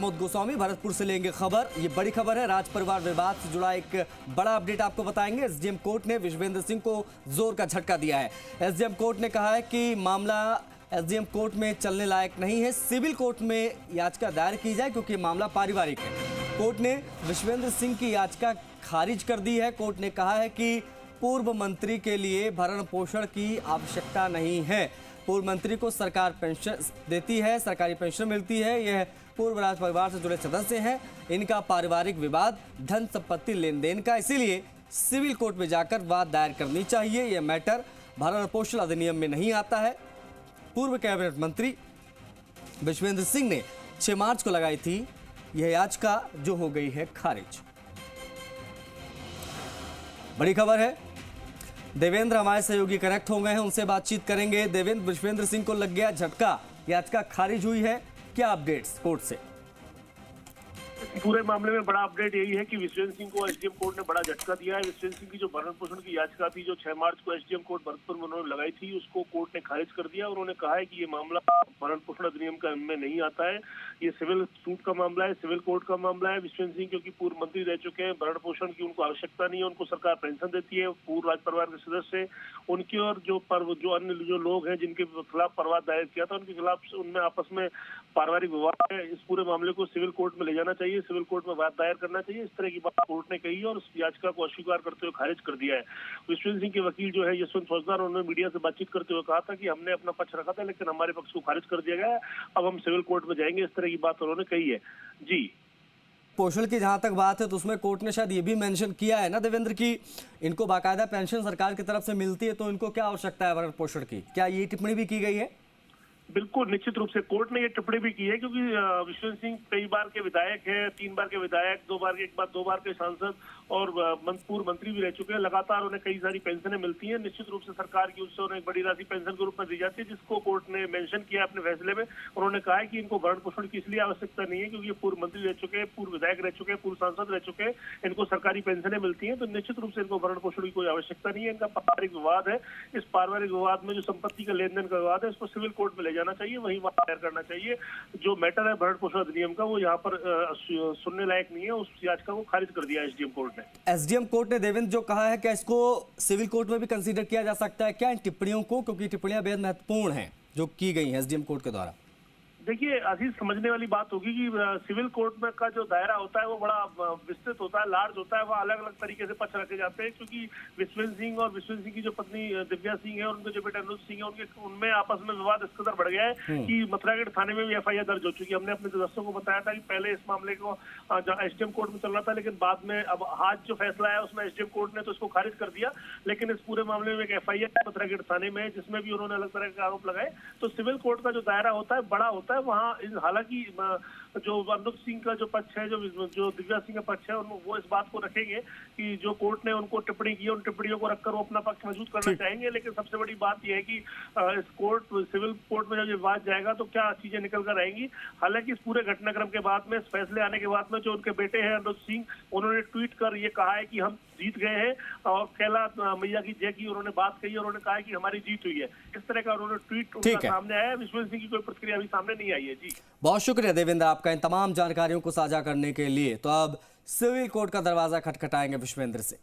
प्रमोद गोस्वामी भरतपुर से लेंगे खबर। ये बड़ी खबर है, राज परिवार विवाद से जुड़ा एक बड़ा अपडेट आपको बताएंगे। एसडीएम कोर्ट ने विश्वेंद्र सिंह को जोर का झटका दिया है। एसडीएम कोर्ट ने कहा है कि मामला एसडीएम कोर्ट में चलने लायक नहीं है, सिविल कोर्ट में याचिका दायर की जाए क्योंकि मामला पारिवारिक है। कोर्ट ने विश्वेंद्र सिंह की याचिका खारिज कर दी है। कोर्ट ने कहा है कि पूर्व मंत्री के लिए भरण पोषण की आवश्यकता नहीं है। पूर्व मंत्री को सरकार पेंशन देती है, सरकारी पेंशन मिलती है। यह पूर्व राज परिवार से जुड़े सदस्य हैं। इनका पारिवारिक विवाद धन संपत्ति लेन देन का, इसीलिए सिविल कोर्ट में जाकर वाद दायर करनी चाहिए। यह मैटर भरण पोषण अधिनियम में नहीं आता है। पूर्व कैबिनेट मंत्री विश्वेंद्र सिंह ने 6 मार्च को लगाई थी यह याचिका, जो हो गई है खारिज। बड़ी खबर है, देवेंद्र हमारे सहयोगी कनेक्ट हो गए हैं, उनसे बातचीत करेंगे। देवेंद्र, विश्वेंद्र सिंह को लग गया झटका, याचिका खारिज हुई है, क्या अपडेट्स कोर्ट से? पूरे मामले में बड़ा अपडेट यही है कि विश्वेंद्र सिंह को एसडीएम कोर्ट ने बड़ा झटका दिया है। विश्वेंद्र सिंह की जो भरण पोषण की याचिका थी, जो 6 मार्च को एसडीएम कोर्ट भरतपुर में उन्होंने लगाई थी, उसको कोर्ट ने खारिज कर दिया। उन्होंने कहा है कि ये मामला भरण पोषण अधिनियम का में नहीं आता है, ये सिविल सूट का मामला है, सिविल कोर्ट का मामला है। विश्वेंद्र सिंह क्योंकि पूर्व मंत्री रह चुके हैं, भरण पोषण की उनको आवश्यकता नहीं है, उनको सरकार पेंशन देती है। पूर्व राज परिवार के सदस्य उनकी और जो अन्य जो लोग हैं जिनके खिलाफ परिवाद दायर किया था, उनके खिलाफ उनमें आपस में पारिवारिक विवाद है। इस पूरे मामले को सिविल कोर्ट में ले जाना चाहिए, सिविल कोर्ट में वाद दायर करना चाहिए, इस तरह की बात कोर्ट ने कही और उस याचिका को अस्वीकार करते हुए खारिज कर दिया है। विश्वेंद्र सिंह के वकील जो है यशवंत फौजदार, उन्होंने मीडिया से बातचीत करते हुए कहा था कि हमने अपना पक्ष रखा था लेकिन हमारे पक्ष को खारिज कर दिया गया है, अब हम सिविल कोर्ट में जाएंगे, इस तरह की बात उन्होंने कही है। जी, पोषण की जहां तक बात है तो उसमें कोर्ट ने शायद ये भी मेंशन किया है ना देवेंद्र की इनको बाकायदा पेंशन सरकार की तरफ से मिलती है, तो इनको क्या आवश्यकता है भरण पोषण की? क्या ये टिप्पणी भी की गई है? बिल्कुल, निश्चित रूप से कोर्ट ने ये टिप्पणी भी की है क्योंकि विश्वेंद्र सिंह कई बार के विधायक हैं, 3 बार के विधायक, 2 बार के सांसद और पूर्व मंत्री भी रह चुके हैं। लगातार उन्हें कई सारी पेंशनें मिलती हैं, निश्चित रूप से सरकार की उससे उन्हें एक बड़ी राशि पेंशन के रूप में दी जाती है, जिसको कोर्ट ने मेंशन किया अपने फैसले में। उन्होंने कहा है कि इनको भरण पोषण की इसलिए आवश्यकता नहीं है क्योंकि ये पूर्व मंत्री रह चुके हैं, पूर्व विधायक रह चुके हैं, पूर्व सांसद रह चुके हैं, इनको सरकारी पेंशनें मिलती हैं, तो निश्चित रूप से इनको भरण पोषण की कोई आवश्यकता नहीं है। इनका पारिवारिक विवाद है, इस पारिवारिक विवाद में जो संपत्ति का लेन देन का विवाद है, इसको सिविल कोर्ट में ले जाना चाहिए, वहीं दायर करना चाहिए। जो मैटर है भरण पोषण अधिनियम का, वो यहाँ पर सुनने लायक नहीं है, उस याचिका को खारिज कर दिया एसडीएम कोर्ट ने। एसडीएम कोर्ट ने देवेंद्र जो कहा है, क्या इसको सिविल कोर्ट में भी कंसीडर किया जा सकता है क्या इन टिप्पणियों को, क्योंकि टिप्पणियां बेहद महत्वपूर्ण हैं जो की गई हैं एसडीएम कोर्ट के द्वारा? देखिए, अजीज, समझने वाली बात होगी कि सिविल कोर्ट में का जो दायरा होता है वो बड़ा विस्तृत होता है, लार्ज होता है, वहाँ अलग अलग तरीके से पक्ष रखे जाते हैं क्योंकि विश्वेंद्र सिंह और विश्वेंद्र सिंह की जो पत्नी दिव्या सिंह है और उनके जो बेटे अनुज सिंह है, उनमें आपस में विवाद इस कदर बढ़ गया है कि मथुरागढ़ थाने में भी एफआईआर दर्ज हो चुकी है। हमने अपने सदस्यों को बताया था कि पहले इस मामले को एसडीएम कोर्ट में चल रहा था, लेकिन बाद में अब आज जो फैसला है उसमें एसडीएम कोर्ट ने तो इसको खारिज कर दिया, लेकिन इस पूरे मामले में एक एफआईआर मथुरागढ़ थाने में है जिसमें भी उन्होंने अलग तरह के आरोप लगाए। तो सिविल कोर्ट का जो दायरा होता है बड़ा होता है, वहाँ हालांकि जो अनुज सिंह का जो पक्ष है, जो दिव्या सिंह का पक्ष है, वो इस बात को रखेंगे कि जो कोर्ट ने उनको टिप्पणी की, उन टिप्पणियों को रखकर वो अपना पक्ष मजबूत करना चाहेंगे। लेकिन सबसे बड़ी बात यह है कि इस सिविल कोर्ट में जब ये बात जाएगा तो क्या चीजें निकल कर आएंगी। हालांकि इस पूरे घटनाक्रम के बाद में, इस फैसले आने के बाद में, जो उनके बेटे हैं अनुज सिंह, उन्होंने ट्वीट कर ये कहा है कि हम जीत गए हैं और कैला मैया की जय की उन्होंने बात कही, उन्होंने कहा है कि हमारी जीत हुई है। इस तरह का उन्होंने ट्वीट उनका सामने आया है। विश्वेंद्र सिंह की कोई प्रतिक्रिया अभी सामने नहीं आई है। जी, बहुत शुक्रिया देवेंद्र आपका इन तमाम जानकारियों को साझा करने के लिए। तो अब सिविल कोर्ट का दरवाजा खटखटाएंगे विश्वेंद्र से।